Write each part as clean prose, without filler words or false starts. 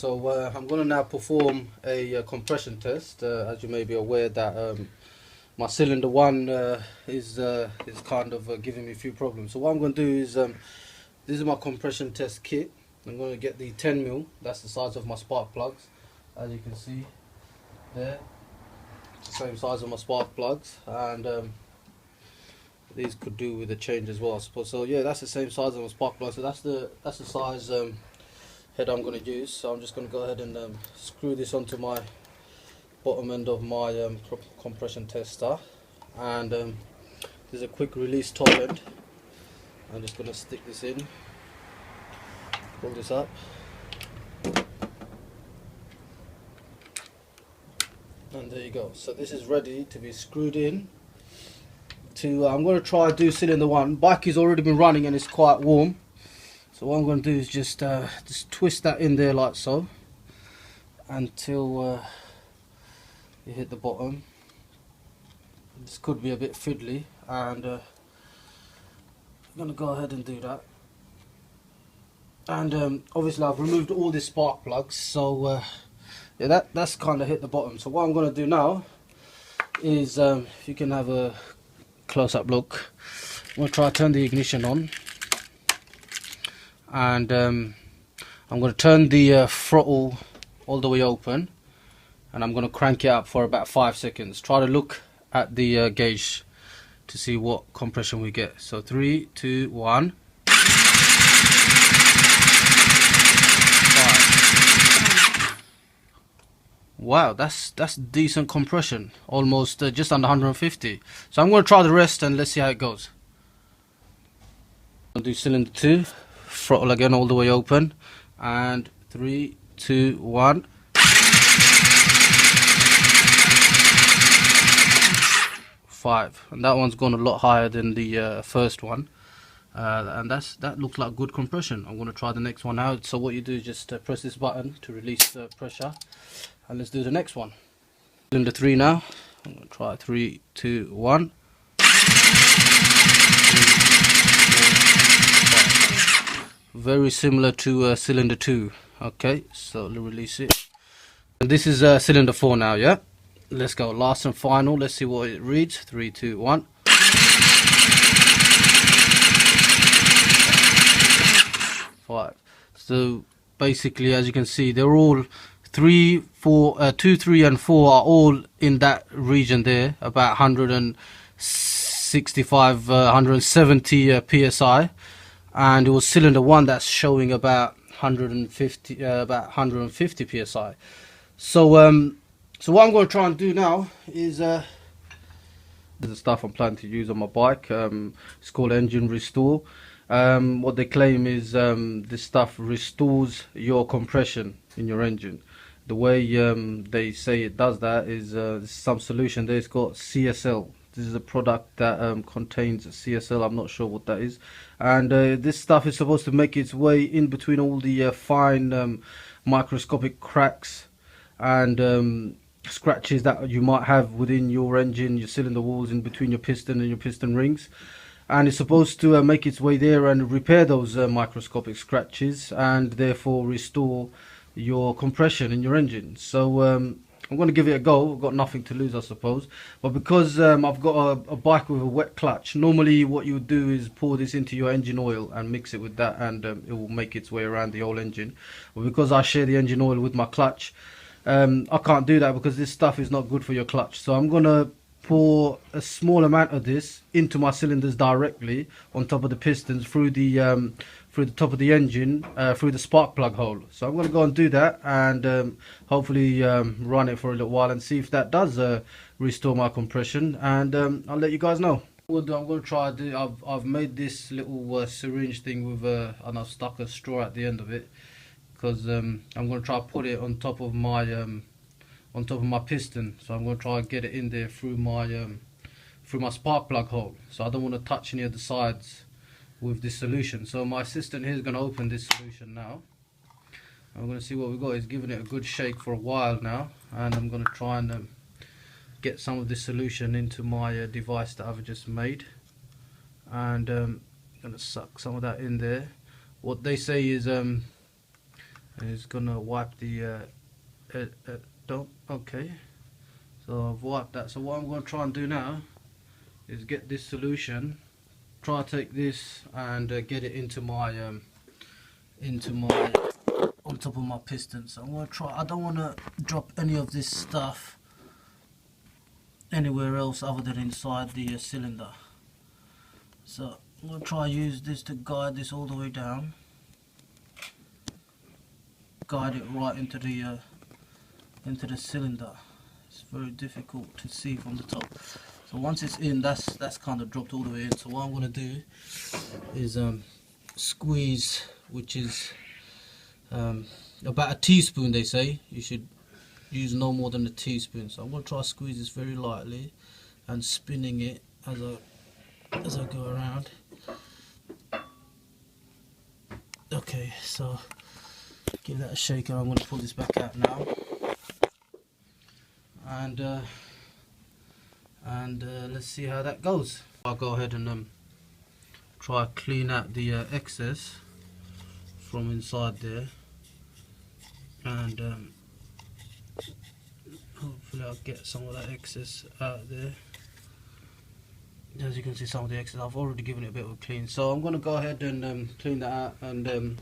So I'm going to now perform a compression test. As you may be aware that my cylinder one is kind of giving me a few problems. So what I'm going to do is this is my compression test kit. I'm going to get the 10mm. That's the size of my spark plugs, as you can see there. It's the same size of my spark plugs, and these could do with a change as well, I suppose. So yeah, that's the same size of my spark plugs. So that's the size head I'm going to use. So I'm just going to go ahead and screw this onto my bottom end of my compression tester, and there's a quick release top end. I'm just going to stick this in, pull this up, and there you go. So this is ready to be screwed in to I'm going to try do cylinder one. Bike has already been running and it's quite warm. So what I'm going to do is just twist that in there like so until you hit the bottom. This could be a bit fiddly, and I'm going to go ahead and do that. And obviously I've removed all the spark plugs, so yeah, that's kind of hit the bottom. So what I'm going to do now is, if you can have a close-up look, I'm going to try to turn the ignition on. And I'm going to turn the throttle all the way open, and I'm going to crank it up for about 5 seconds. Try to look at the gauge to see what compression we get. So 3, 2, 1. 5. Wow, that's decent compression, almost just under 150. So I'm going to try the rest and let's see how it goes. I'll do cylinder 2. Throttle again all the way open, and 3, 2, 1. 5, and that one's gone a lot higher than the first one, and that looks like good compression. I'm going to try the next one out. So what you do is just press this button to release the pressure, and let's do the next one. Cylinder 3 now. I'm going to try 3, 2, 1. Very similar to cylinder 2. Okay, so let's release it. And this is cylinder 4 now, yeah? Let's go, last and final. Let's see what it reads. 3, 2, 1. 5. So basically, as you can see, they're all 3, 4, 2, 3 and 4 are all in that region there, about 165, 170 psi. And it was cylinder 1 that's showing about 150 psi. So so what I'm going to try and do now is the stuff I'm planning to use on my bike. It's called engine restore. What they claim is this stuff restores your compression in your engine. The way they say it does that is some solution there. It's got CSL. This is a product that contains CSL. I'm not sure what that is, and this stuff is supposed to make its way in between all the fine microscopic cracks and scratches that you might have within your engine, your cylinder walls, in between your piston and your piston rings, and it's supposed to make its way there and repair those microscopic scratches, and therefore restore your compression in your engine. So I'm going to give it a go. I've got nothing to lose, I suppose. But because I've got a bike with a wet clutch, normally what you would do is pour this into your engine oil and mix it with that, and it will make its way around the whole engine. But because I share the engine oil with my clutch, I can't do that because this stuff is not good for your clutch. So I'm going to pour a small amount of this into my cylinders directly on top of the pistons through the top of the engine, through the spark plug hole. So I'm going to go and do that, and hopefully run it for a little while and see if that does restore my compression, and I'll let you guys know. What I'm going to try to do, I've made this little syringe thing with and I've stuck a straw at the end of it, because I'm going to try to put it on top of my piston. So I'm going to try and get it in there through my spark plug hole. So I don't want to touch any of the sides with this solution. So my assistant here is going to open this solution now. I'm going to see what we've got. He's giving it a good shake for a while now, and I'm going to try and get some of this solution into my device that I've just made, and I'm going to suck some of that in there. What they say is It's gonna wipe the don't. Okay, so I've wiped that. So what I'm gonna try and do now is get this solution, try to take this and get it into my on top of my piston. So I'm gonna try. I don't want to drop any of this stuff anywhere else other than inside the cylinder. So I'm gonna try and use this to guide this all the way down, guide it right into the cylinder. It's very difficult to see from the top. So once it's in, that's kind of dropped all the way in. So what I'm gonna do is squeeze, which is about a teaspoon. They say you should use no more than a teaspoon. So I'm gonna try to squeeze this very lightly and spinning it as I go around. Okay, so give that a shake, and I'm gonna pull this back out now. And let's see how that goes. I'll go ahead and try to clean out the excess from inside there, and hopefully I'll get some of that excess out there. As you can see, some of the excess, I've already given it a bit of a clean, so I'm going to go ahead and clean that out. And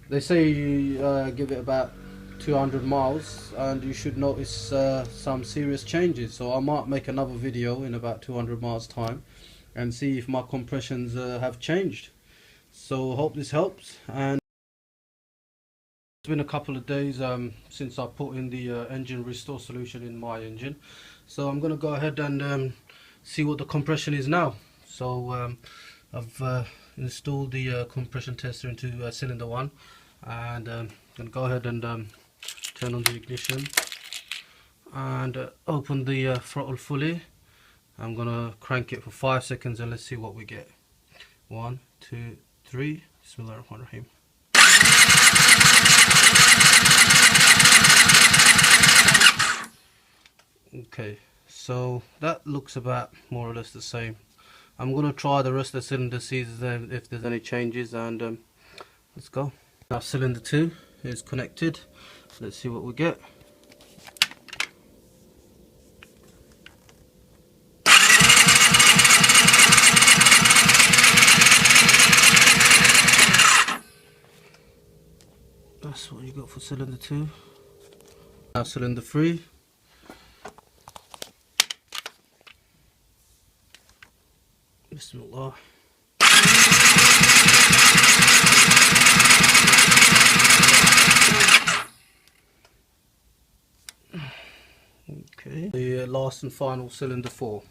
they say you give it about 200 miles and you should notice some serious changes. So I might make another video in about 200 miles time and see if my compressions have changed. So hope this helps. And it's been a couple of days since I put in the engine restore solution in my engine, so I'm going to go ahead and see what the compression is now. So I've installed the compression tester into cylinder 1, and I'm going to go ahead and turn on the ignition and open the throttle fully. I'm going to crank it for 5 seconds and let's see what we get. 1, 2, 3. Bismillahirrahmanirrahim. Okay, so that looks about more or less the same. I'm going to try the rest of the cylinder, see if there's any changes, and let's go. Now cylinder 2 is connected. Let's see what we get. That's what you got for cylinder 2. Now cylinder 3. Bismillah. Okay, the last and final cylinder 4.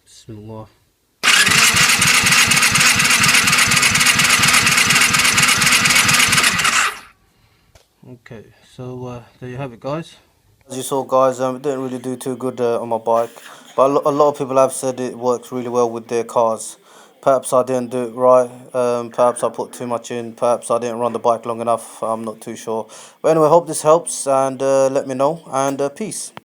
Bismillah. Okay, so there you have it, guys. As you saw, guys, it didn't really do too good on my bike, but a lot of people have said it works really well with their cars. Perhaps I didn't do it right, perhaps I put too much in, perhaps I didn't run the bike long enough, I'm not too sure. But anyway, hope this helps, and let me know, and peace.